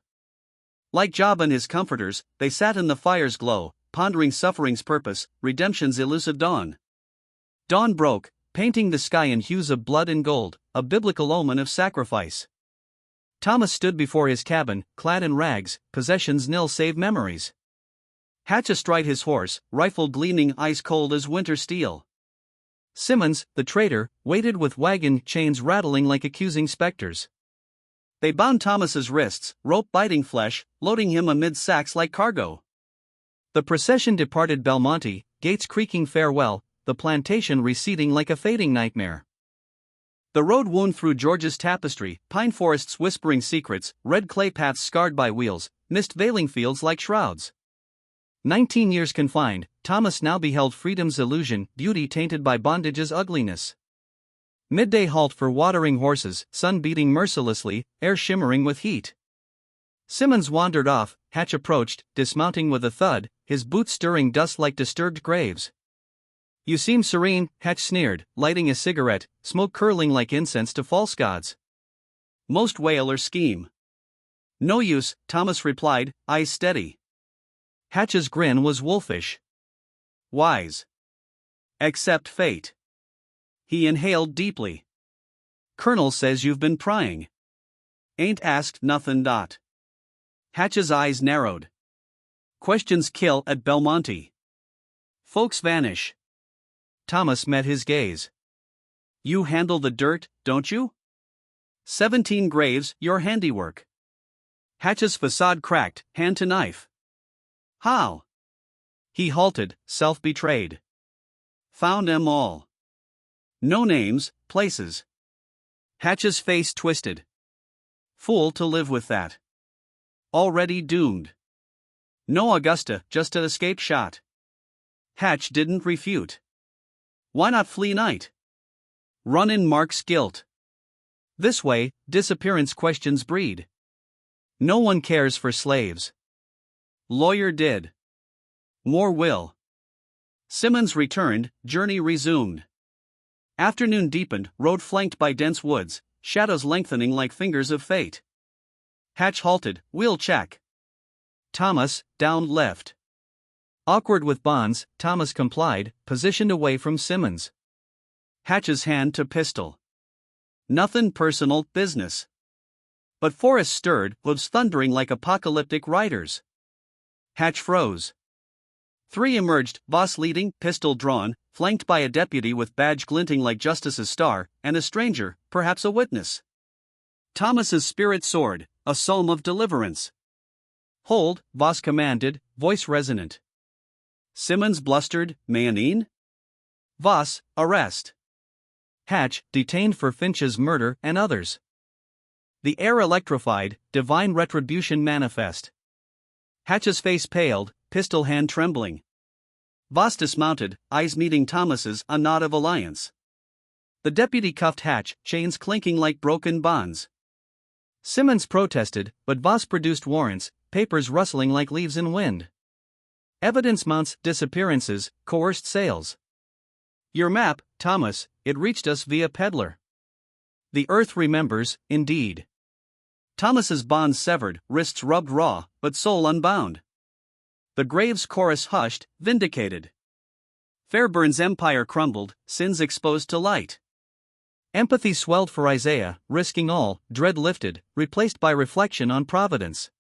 B: Like Job and his comforters, they sat in the fire's glow, pondering suffering's purpose, redemption's elusive dawn. Dawn broke, painting the sky in hues of blood and gold, a biblical omen of sacrifice. Thomas stood before his cabin, clad in rags, possessions nil save memories. Hatch astride his horse, rifle gleaming ice cold as winter steel. Simmons, the traitor, waited with wagon chains rattling like accusing specters. They bound Thomas's wrists, rope biting flesh, loading him amid sacks like cargo.
A: The procession departed Belmonte, gates creaking farewell, the plantation receding like a fading nightmare.
B: The road wound through Georgia's tapestry, pine forests whispering secrets, red clay paths scarred by wheels, mist veiling fields like shrouds.
A: 19 years confined, Thomas now beheld freedom's illusion, beauty tainted by bondage's ugliness. Midday halt for watering horses, sun beating mercilessly, air shimmering with heat. Simmons wandered off, Hatch approached, dismounting with a thud, his boots stirring dust like disturbed graves. You seem serene, Hatch sneered, lighting a cigarette, smoke curling like incense to false gods.
B: Most wail or scheme. No use, Thomas replied, eyes steady.
A: Hatch's grin was wolfish.
B: Wise. Accept fate. He inhaled deeply. Colonel says you've been prying. Ain't asked nothin'. Hatch's eyes narrowed. Questions kill at Belmonte. Folks vanish.
A: Thomas met his gaze.
B: You handle the dirt, don't you? 17 graves, your handiwork. Hatch's facade cracked, hand to knife. How?
A: He halted, self-betrayed.
B: Found 'em all. No names, places. Hatch's face twisted. Fool to live with that. Already doomed. No Augusta, just an escape shot. Hatch didn't refute. Why not flee night? Run in Mark's guilt. This way, disappearance questions breed. No one cares for slaves. Lawyer did. More will. Simmons returned, journey resumed. Afternoon deepened, road flanked by dense woods, shadows lengthening like fingers of fate. Hatch halted, wheel check.
A: Thomas, down left. Awkward with bonds, Thomas complied, positioned away from Simmons.
B: Hatch's hand to pistol. Nothin' personal, business. But forest stirred, hooves thundering like apocalyptic riders. Hatch froze. 3 emerged, boss leading, pistol drawn, flanked by a deputy with badge glinting like justice's star, and a stranger, perhaps a witness. Thomas's spirit soared, a psalm of deliverance.
A: Hold, Voss commanded, voice resonant.
B: Simmons blustered, Mayonine?
A: Voss, arrest. Hatch, detained for Finch's murder and others. The air electrified, divine retribution manifest.
B: Hatch's face paled, pistol hand trembling. Voss dismounted, eyes meeting Thomas's, a nod of alliance. The deputy cuffed Hatch, chains clinking like broken bonds.
A: Simmons protested, but Voss produced warrants, papers rustling like leaves in wind. Evidence mounts, disappearances, coerced sales.
B: Your map, Thomas, it reached us via peddler.
A: The earth remembers, indeed.
B: Thomas's bonds severed, wrists rubbed raw, but soul unbound. The grave's chorus hushed, vindicated. Fairburn's empire crumbled, sins exposed to light.
A: Empathy swelled for Isaiah, risking all, dread lifted, replaced by reflection on providence.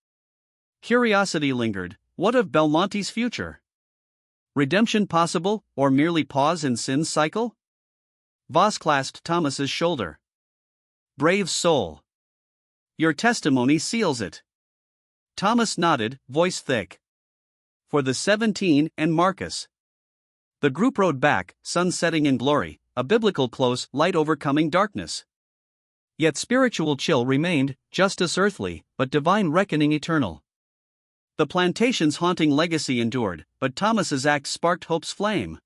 B: Curiosity lingered, what of Belmonte's future? Redemption possible, or merely pause in sin's cycle? Voss clasped Thomas's shoulder. Brave soul. Your testimony seals it. Thomas nodded, voice thick. For the 17 and Marcus. The group rode back, sun setting in glory, a biblical close, light overcoming darkness. Yet spiritual chill remained, justice earthly, but divine reckoning eternal. The plantation's haunting legacy endured, but Thomas's act sparked hope's flame.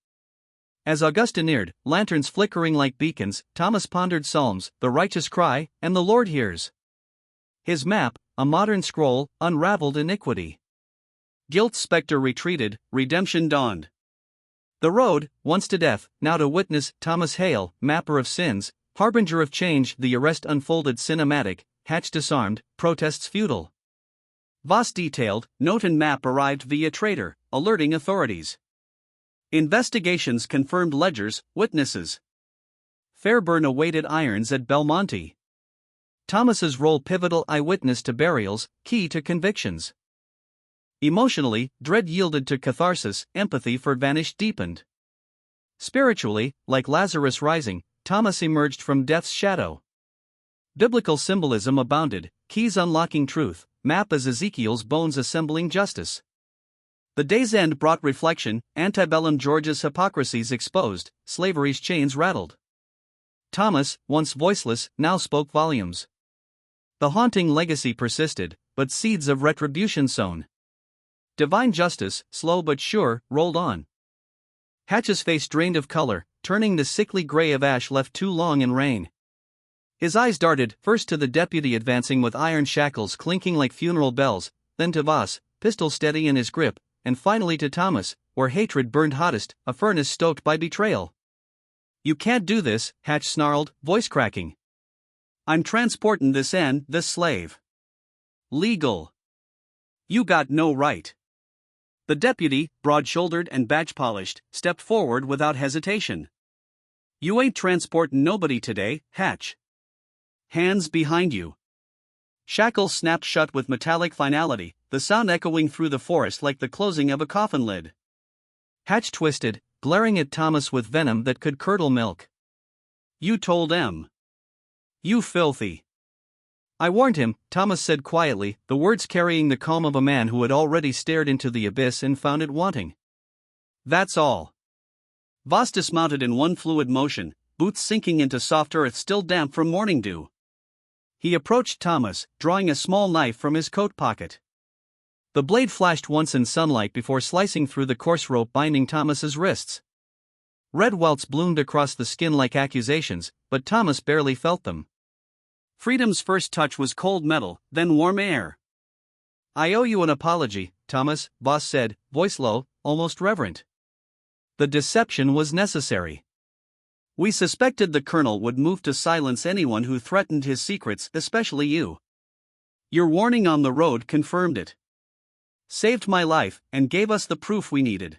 B: As Augustine neared, lanterns flickering like beacons, Thomas pondered Psalms, the righteous cry, and the Lord hears. His map, a modern scroll, unraveled iniquity. Guilt's specter retreated, redemption dawned. The road, once to death, now to witness, Thomas Hale, mapper of sins, harbinger of change, the arrest unfolded cinematic, Hatch disarmed, protests futile. Voss detailed, note and map arrived via traitor, alerting authorities. Investigations confirmed ledgers, witnesses. Fairburn awaited irons at Belmonte. Thomas's role pivotal, eyewitness to burials, key to convictions. Emotionally, dread yielded to catharsis, empathy for vanished deepened. Spiritually, like Lazarus rising, Thomas emerged from death's shadow. Biblical symbolism abounded, keys unlocking truth, map as Ezekiel's bones assembling justice. The day's end brought reflection, antebellum Georgia's hypocrisies exposed, slavery's chains rattled. Thomas, once voiceless, now spoke volumes. The haunting legacy persisted, but seeds of retribution sown. Divine justice, slow but sure, rolled on. Hatch's face drained of color, turning the sickly gray of ash left too long in rain. His eyes darted, first to the deputy advancing with iron shackles clinking like funeral bells, then to Voss, pistol steady in his grip, and finally to Thomas, where hatred burned hottest, a furnace stoked by betrayal. You can't do this, Hatch snarled, voice cracking. I'm transportin' this slave. Legal. You got no right. The deputy, broad-shouldered and badge-polished, stepped forward without hesitation. You ain't transportin' nobody today, Hatch. Hands behind you. Shackles snapped shut with metallic finality, the sound echoing through the forest like the closing of a coffin lid. Hatch twisted, glaring at Thomas with venom that could curdle milk. You told M. You filthy. I warned him, Thomas said quietly, the words carrying the calm of a man who had already stared into the abyss and found it wanting. That's all. Voss dismounted in one fluid motion, boots sinking into soft earth still damp from morning dew. He approached Thomas, drawing a small knife from his coat pocket. The blade flashed once in sunlight before slicing through the coarse rope binding Thomas's wrists. Red welts bloomed across the skin like accusations, but Thomas barely felt them. Freedom's first touch was cold metal, then warm air. I owe you an apology, Thomas, Voss said, voice low, almost reverent. The deception was necessary. We suspected the colonel would move to silence anyone who threatened his secrets, especially you. Your warning on the road confirmed it. Saved my life, and gave us the proof we needed.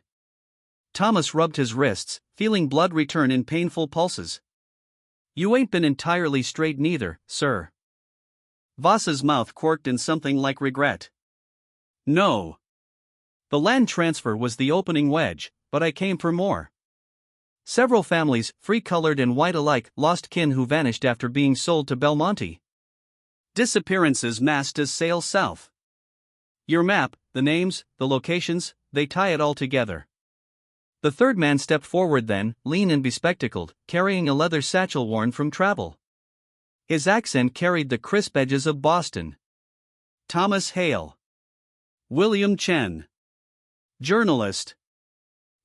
B: Thomas rubbed his wrists, feeling blood return in painful pulses. You ain't been entirely straight neither, sir. Voss's mouth quirked in something like regret. No. The land transfer was the opening wedge, but I came for more. Several families, free-colored and white alike, lost kin who vanished after being sold to Belmonte. Disappearances masked as sail south. Your map, the names, the locations, they tie it all together. The third man stepped forward then, lean and bespectacled, carrying a leather satchel worn from travel. His accent carried the crisp edges of Boston. Thomas Hale. William Chen. Journalist.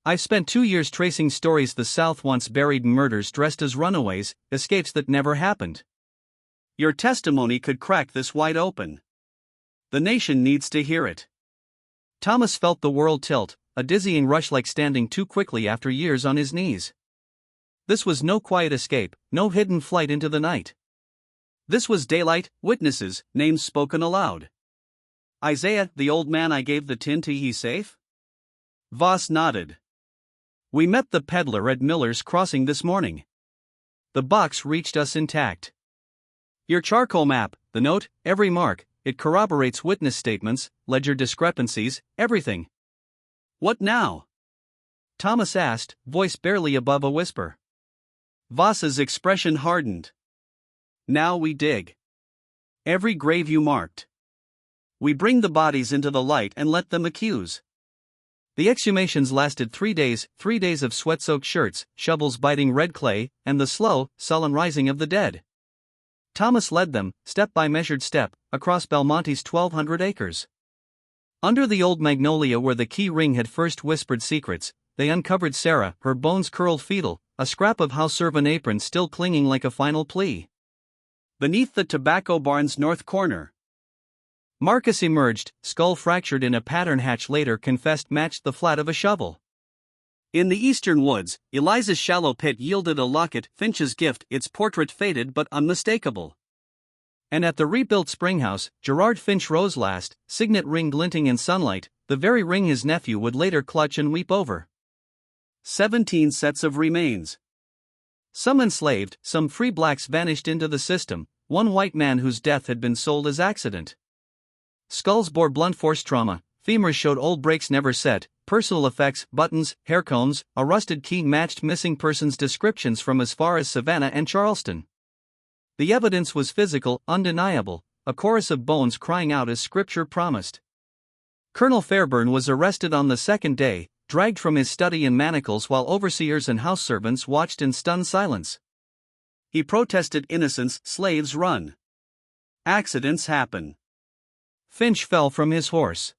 B: I've spent 2 years tracing stories the South once buried, murders dressed as runaways, escapes that never happened. Your testimony could crack this wide open. The nation needs to hear it. Thomas felt the world tilt, a dizzying rush like standing too quickly after years on his knees. This was no quiet escape, no hidden flight into the night. This was daylight, witnesses, names spoken aloud. Isaiah, the old man I gave the tin to, he safe? Voss nodded. We met the peddler at Miller's Crossing this morning. The box reached us intact. Your charcoal map, the note, every mark, it corroborates witness statements, ledger discrepancies, everything. What now? Thomas asked, voice barely above a whisper. Voss's expression hardened. Now we dig every grave you marked. We bring the bodies into the light and let them accuse.
A: The exhumations lasted 3 days of sweat-soaked shirts, shovels biting red clay, and the slow, sullen rising of the dead. Thomas led them, step by measured step, across Belmonte's 1,200 acres. Under the old magnolia where the key ring had first whispered secrets, they uncovered Sarah, her bones curled fetal, a scrap of house-servant apron still clinging like a final plea.
B: Beneath the tobacco barn's north corner,
A: Marcus emerged, skull fractured in a pattern Hatch later confessed matched the flat of a shovel.
B: In the eastern woods, Eliza's shallow pit yielded a locket, Finch's gift, its portrait faded but unmistakable.
A: And at the rebuilt springhouse, Gerard Finch rose last, signet ring glinting in sunlight, the very ring his nephew would later clutch and weep over.
B: 17 sets of remains.
A: Some enslaved, some free blacks vanished into the system, one white man whose death had been sold as accident. Skulls bore blunt force trauma, femurs showed old brakes never set, personal effects, buttons, hair combs, a rusted key matched missing persons' descriptions from as far as Savannah and Charleston. The evidence was physical, undeniable, a chorus of bones crying out as scripture promised. Colonel Fairburn was arrested on the second day, dragged from his study in manacles while overseers and house servants watched in stunned silence.
B: He protested innocence, slaves run. Accidents happen.
A: Finch fell from his horse.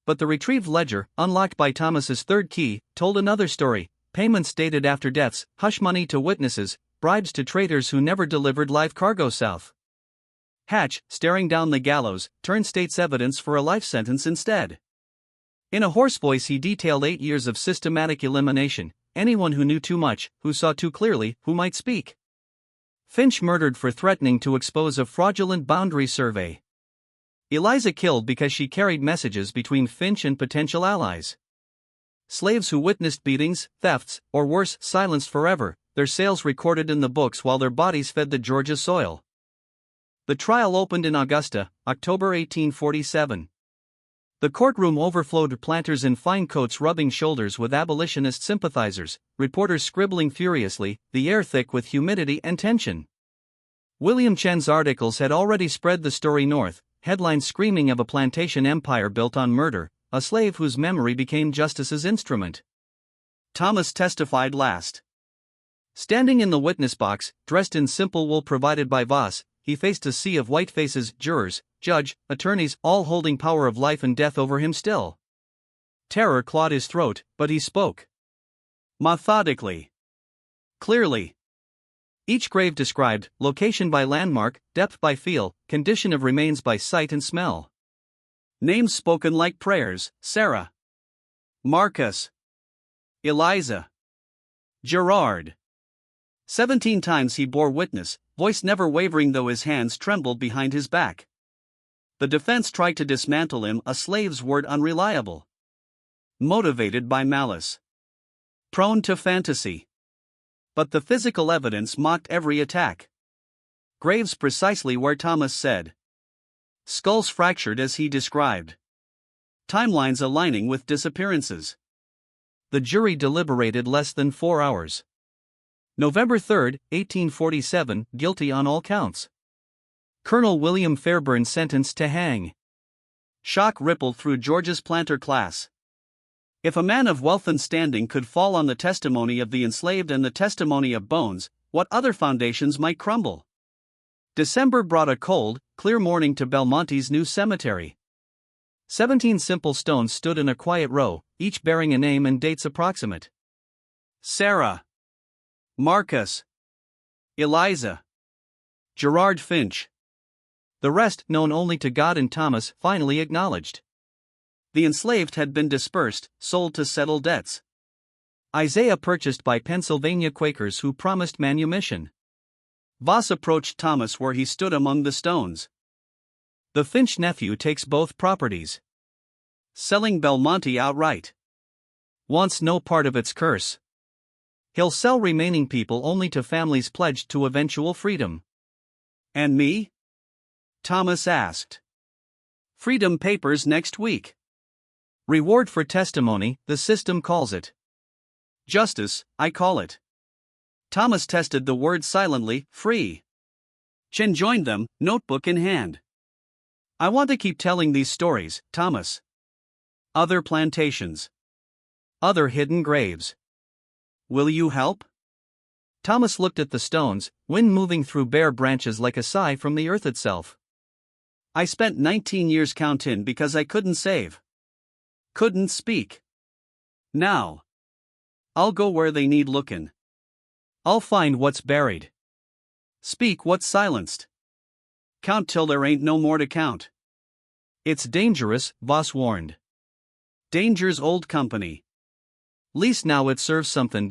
A: But the retrieved ledger, unlocked by Thomas's third key, told another story, payments dated after deaths, hush money to witnesses, bribes to traitors who never delivered live cargo south. Hatch, staring down the gallows, turned state's evidence for a life sentence instead. In a hoarse voice he detailed 8 years of systematic elimination, anyone who knew too much, who saw too clearly, who might speak. Finch murdered for threatening to expose a fraudulent boundary survey. Eliza killed because she carried messages between Finch and potential allies. Slaves who witnessed beatings, thefts, or worse, silenced forever, their sales recorded in the books while their bodies fed the Georgia soil. The trial opened in Augusta, October 1847. The courtroom overflowed, planters in fine coats rubbing shoulders with abolitionist sympathizers, reporters scribbling furiously, the air thick with humidity and tension. William Chen's articles had already spread the story north, headlines screaming of a plantation empire built on murder, a slave whose memory became justice's instrument.
B: Thomas testified last.
A: Standing in the witness box, dressed in simple wool provided by Voss, he faced a sea of white faces, jurors, judge, attorneys, all holding power of life and death over him still. Terror clawed his throat, but he spoke.
B: Methodically. Clearly.
A: Each grave described, location by landmark, depth by feel, condition of remains by sight and smell.
B: Names spoken like prayers, Sarah. Marcus. Eliza. Gerard. 17 times he bore witness, voice never wavering though his hands trembled behind his back. The defense tried to dismantle him, a slave's word unreliable. Motivated by malice. Prone to fantasy. But the physical evidence mocked every attack. Graves precisely where Thomas said. Skulls fractured as he described. Timelines aligning with disappearances.
A: The jury deliberated less than 4 hours. November 3, 1847, guilty on all counts. Colonel William Fairburn sentenced to hang.
B: Shock rippled through Georgia's planter class. If a man of wealth and standing could fall on the testimony of the enslaved and the testimony of bones, what other foundations might crumble? December brought a cold, clear morning to Belmonte's new cemetery.
A: 17 simple stones stood in a quiet row, each bearing a name and dates approximate.
B: Sarah. Marcus. Eliza. Gerard Finch.
A: The rest, known only to God and Thomas, finally acknowledged.
B: The enslaved had been dispersed, sold to settle debts.
A: Isaiah purchased by Pennsylvania Quakers who promised manumission.
B: Voss approached Thomas where he stood among the stones.
A: The Finch nephew takes both properties.
B: Selling Belmonte outright.
A: Wants no part of its curse. He'll sell remaining people only to families pledged to eventual freedom.
B: And me? Thomas asked. Freedom papers next week.
A: Reward for testimony, the system calls it.
B: Justice, I call it. Thomas tested the word silently, free. Chen joined them, notebook in hand.
A: I want to keep telling these stories, Thomas.
B: Other plantations.
A: Other hidden graves.
B: Will you help?
A: Thomas looked at the stones, wind moving through bare branches like a sigh from the earth itself.
B: I spent 19 years countin' because I couldn't save. Couldn't speak. Now. I'll go where they need lookin'.
A: I'll find what's buried.
B: Speak what's silenced. Count till there ain't no more to count.
A: It's dangerous, Voss warned.
B: Danger's old company.
A: Least now it serves something.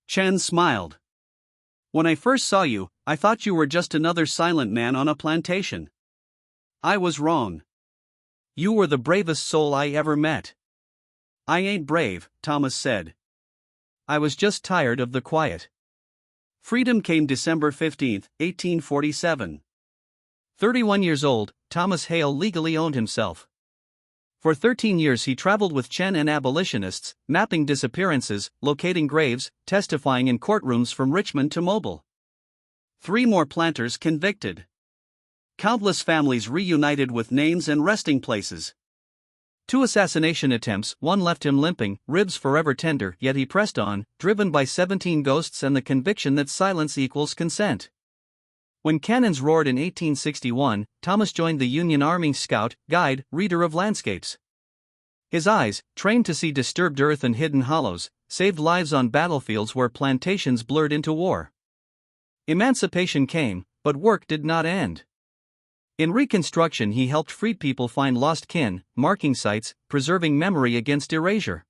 B: Chen smiled. When I first saw you, I thought you were just another silent man on a plantation. I was wrong.
A: You were the bravest soul I ever met.
B: I ain't brave, Thomas said.
A: I was just tired of the quiet.
B: Freedom came December 15, 1847.
A: 31 years old, Thomas Hale legally owned himself. For 13 years he traveled with Chen and abolitionists, mapping disappearances, locating graves, testifying in courtrooms from Richmond to Mobile.
B: 3 more planters convicted. Countless families reunited with names and resting places.
A: 2 assassination attempts, one left him limping, ribs forever tender, yet he pressed on, driven by 17 ghosts and the conviction that silence equals consent. When cannons roared in 1861, Thomas joined the Union Army scout, guide, reader of landscapes. His eyes, trained to see disturbed earth and hidden hollows, saved lives on battlefields where plantations blurred into war. Emancipation came, but work did not end. In Reconstruction he helped freed people find lost kin, marking sites, preserving memory against erasure.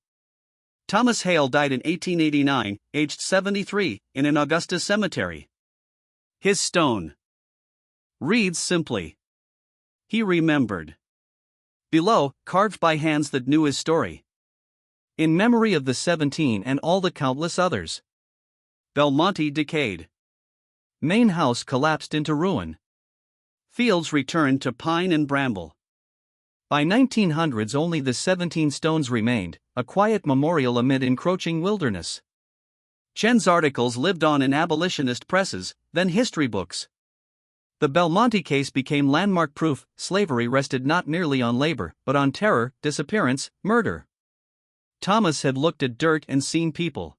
B: Thomas Hale died in 1889, aged 73, in an Augusta cemetery. His stone reads simply, "He remembered." Below, carved by hands that knew his story.
A: In memory of the 17 and all the countless others.
B: Belmonte decayed.
A: Main house collapsed into ruin.
B: Fields returned to pine and bramble.
A: By 1900s only the 17 stones remained, a quiet memorial amid encroaching wilderness.
B: Chen's articles lived on in abolitionist presses, then history books.
A: The Belmonte case became landmark proof slavery rested not merely on labor, but on terror, disappearance, murder. Thomas had looked at dirt and seen people.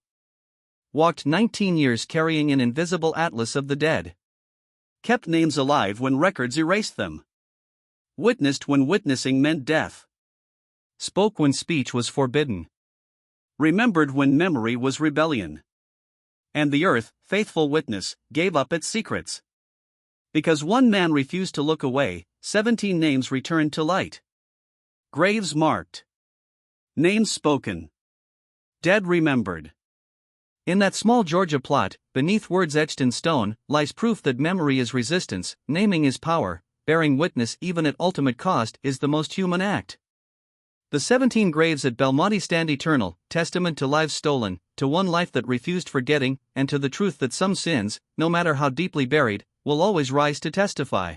A: Walked 19 years carrying an invisible atlas of the dead.
B: Kept names alive when records erased them. Witnessed when witnessing meant death.
A: Spoke when speech was forbidden.
B: Remembered when memory was rebellion. And the earth, faithful witness, gave up its secrets. Because one man refused to look away, 17 names returned to light. Graves marked. Names spoken. Dead remembered.
A: In that small Georgia plot, beneath words etched in stone, lies proof that memory is resistance, naming is power, bearing witness even at ultimate cost is the most human act. The 17 graves at Belmonte stand eternal, testament to lives stolen, to one life that refused forgetting, and to the truth that some sins, no matter how deeply buried, will always rise to testify.